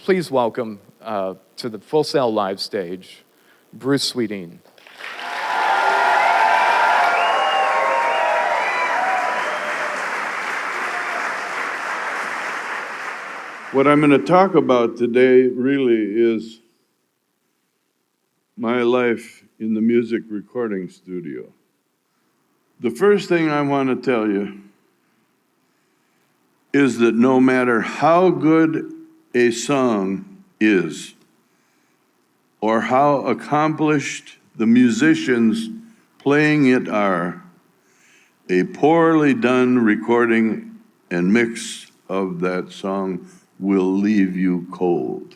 please welcome to the Full Sail Live stage, Bruce Swedien. What I'm going to talk about today really is my life in the music recording studio. The first thing I want to tell you is that no matter how good a song is, or how accomplished the musicians playing it are, a poorly done recording and mix of that song will leave you cold.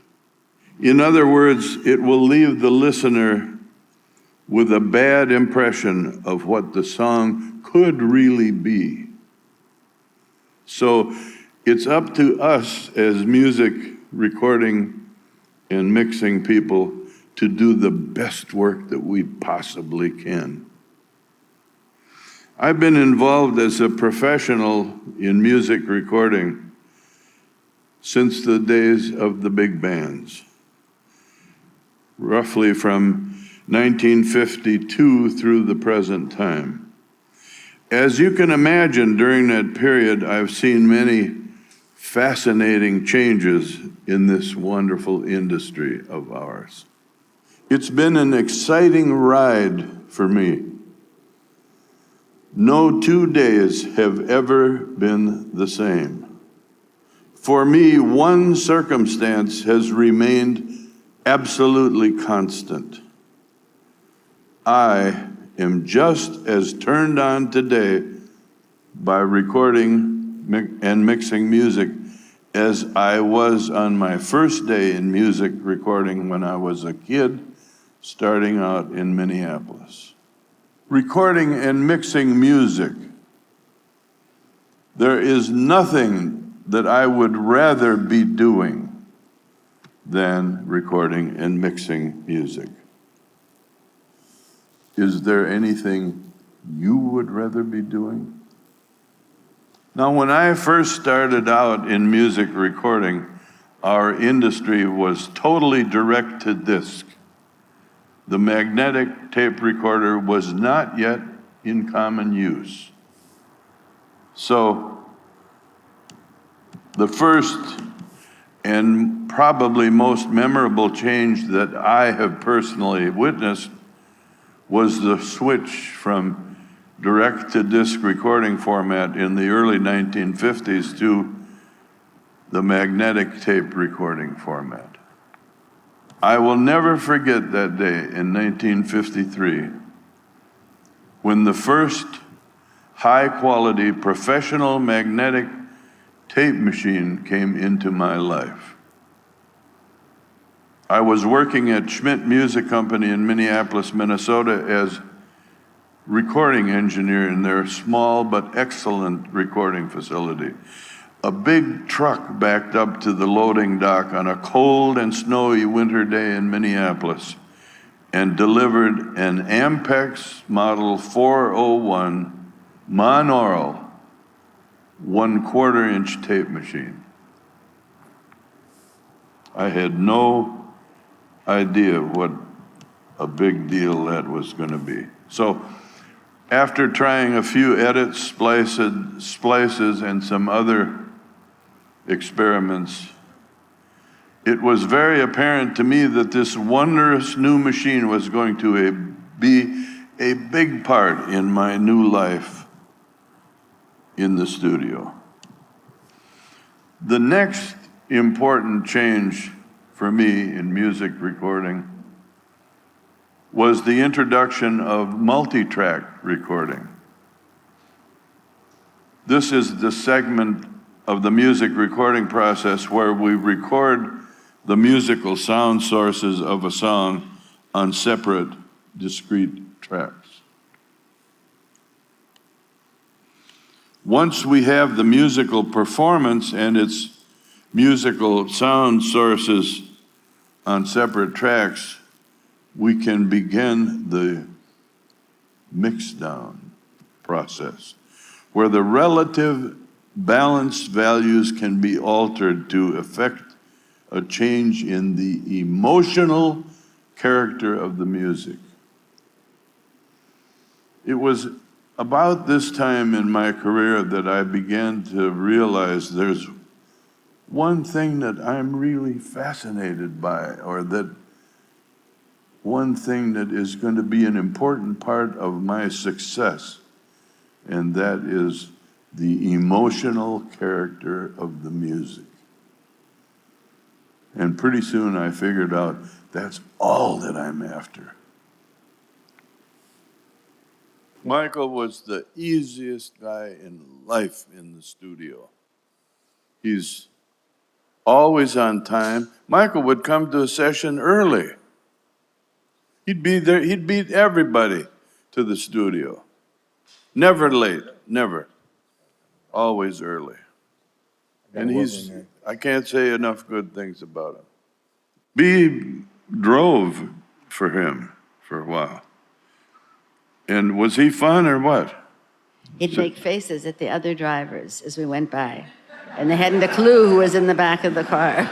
In other words, it will leave the listener with a bad impression of what the song could really be. So it's up to us as music recording and mixing people to do the best work that we possibly can. I've been involved as a professional in music recording since the days of the big bands, roughly from 1952 through the present time. As you can imagine, during that period, I've seen many fascinating changes in this wonderful industry of ours. It's been an exciting ride for me. No 2 days have ever been the same. For me, one circumstance has remained absolutely constant. I am just as turned on today by recording and mixing music as I was on my first day in music recording when I was a kid starting out in Minneapolis. Recording and mixing music, there is nothing that I would rather be doing than recording and mixing music. Is there anything you would rather be doing? Now, when I first started out in music recording, our industry was totally direct to disc. The magnetic tape recorder was not yet in common use. So, the first and probably most memorable change that I have personally witnessed was the switch from direct-to-disc recording format in the early 1950s to the magnetic tape recording format. I will never forget that day in 1953 when the first high-quality professional magnetic tape machine came into my life. I was working at Schmidt Music Company in Minneapolis, Minnesota as recording engineer in their small but excellent recording facility. A big truck backed up to the loading dock on a cold and snowy winter day in Minneapolis and delivered an Ampex Model 401 monaural 1/4 inch tape machine. I had no idea what a big deal that was going to be. So after trying a few edits, splices, and some other experiments, it was very apparent to me that this wondrous new machine was going to be a big part in my new life in the studio. The next important change for me in music recording was the introduction of multi-track recording. This is the segment of the music recording process where we record the musical sound sources of a song on separate, discrete tracks. Once we have the musical performance and its musical sound sources on separate tracks, we can begin the mixdown process, where the relative balance values can be altered to affect a change in the emotional character of the music. It was about this time in my career that I began to realize there's one thing that I'm really fascinated by, or that one thing that is going to be an important part of my success, and that is the emotional character of the music. And pretty soon I figured out that's all that I'm after. Michael was the easiest guy in life in the studio. He's always on time. Michael would come to a session early. He'd be there, he'd beat everybody to the studio. Never late, never. Always early. And I can't say enough good things about him. B drove for him for a while. And was he fun or what? He'd make faces at the other drivers as we went by, and they hadn't a clue who was in the back of the car.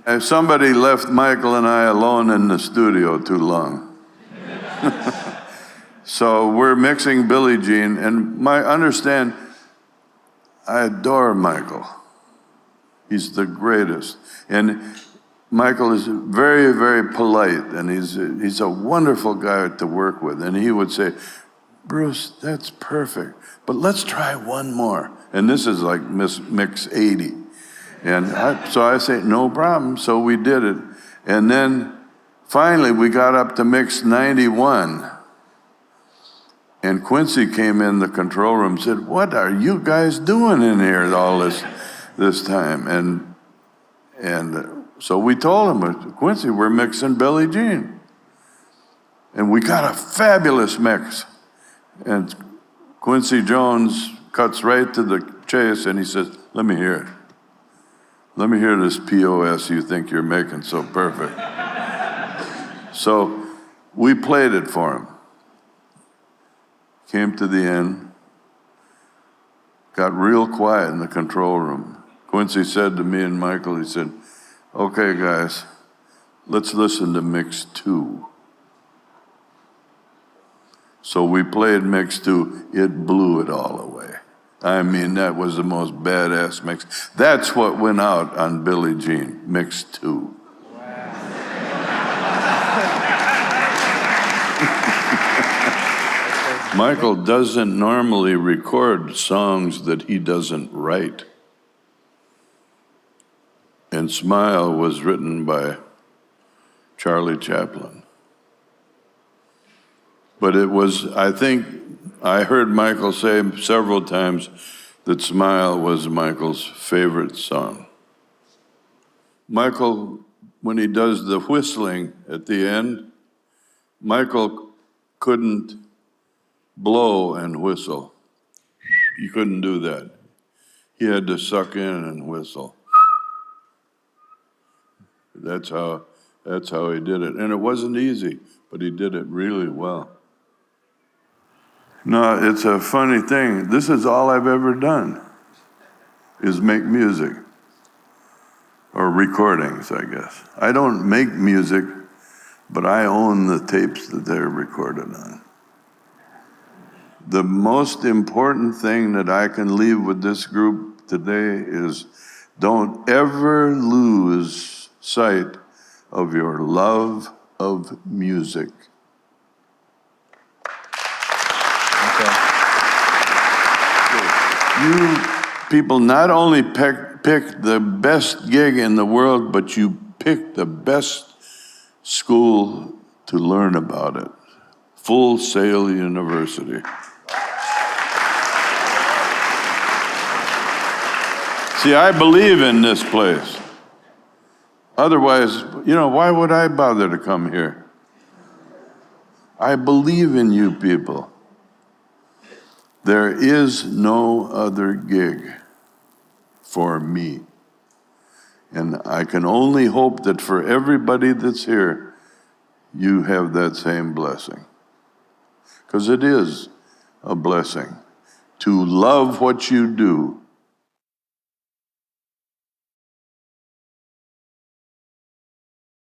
If somebody left Michael and I alone in the studio too long. So we're mixing Billie Jean, and understand, I adore Michael. He's the greatest. And Michael is very, very polite, and he's a wonderful guy to work with. And he would say, Bruce, that's perfect, but let's try one more. And this is like mix 80. And so I say, no problem. So we did it. And then finally we got up to mix 91. And Quincy came in the control room and said, what are you guys doing in here all this time? And so we told him, Quincy, we're mixing Billie Jean. And we got a fabulous mix. And Quincy Jones cuts right to the chase and he says, let me hear it. Let me hear this POS you think you're making so perfect. So we played it for him. Came to the end, got real quiet in the control room. Quincy said to me and Michael, he said, okay, guys, let's listen to mix 2. So we played mix 2. It blew it all away. I mean, that was the most badass mix. That's what went out on Billie Jean, mix 2. Michael doesn't normally record songs that he doesn't write. And Smile was written by Charlie Chaplin. But it was, I think, I heard Michael say several times that Smile was Michael's favorite song. Michael, when he does the whistling at the end, Michael couldn't blow and whistle. He couldn't do that. He had to suck in and whistle. That's how he did it. And it wasn't easy, but he did it really well. No, it's a funny thing. This is all I've ever done, is make music. Or recordings, I guess. I don't make music, but I own the tapes that they're recorded on. The most important thing that I can leave with this group today is don't ever lose sight of your love of music. Okay. You people not only pick the best gig in the world, but you pick the best school to learn about it. Full Sail University. See, I believe in this place. Otherwise, why would I bother to come here? I believe in you people. There is no other gig for me. And I can only hope that for everybody that's here, you have that same blessing. Because it is a blessing to love what you do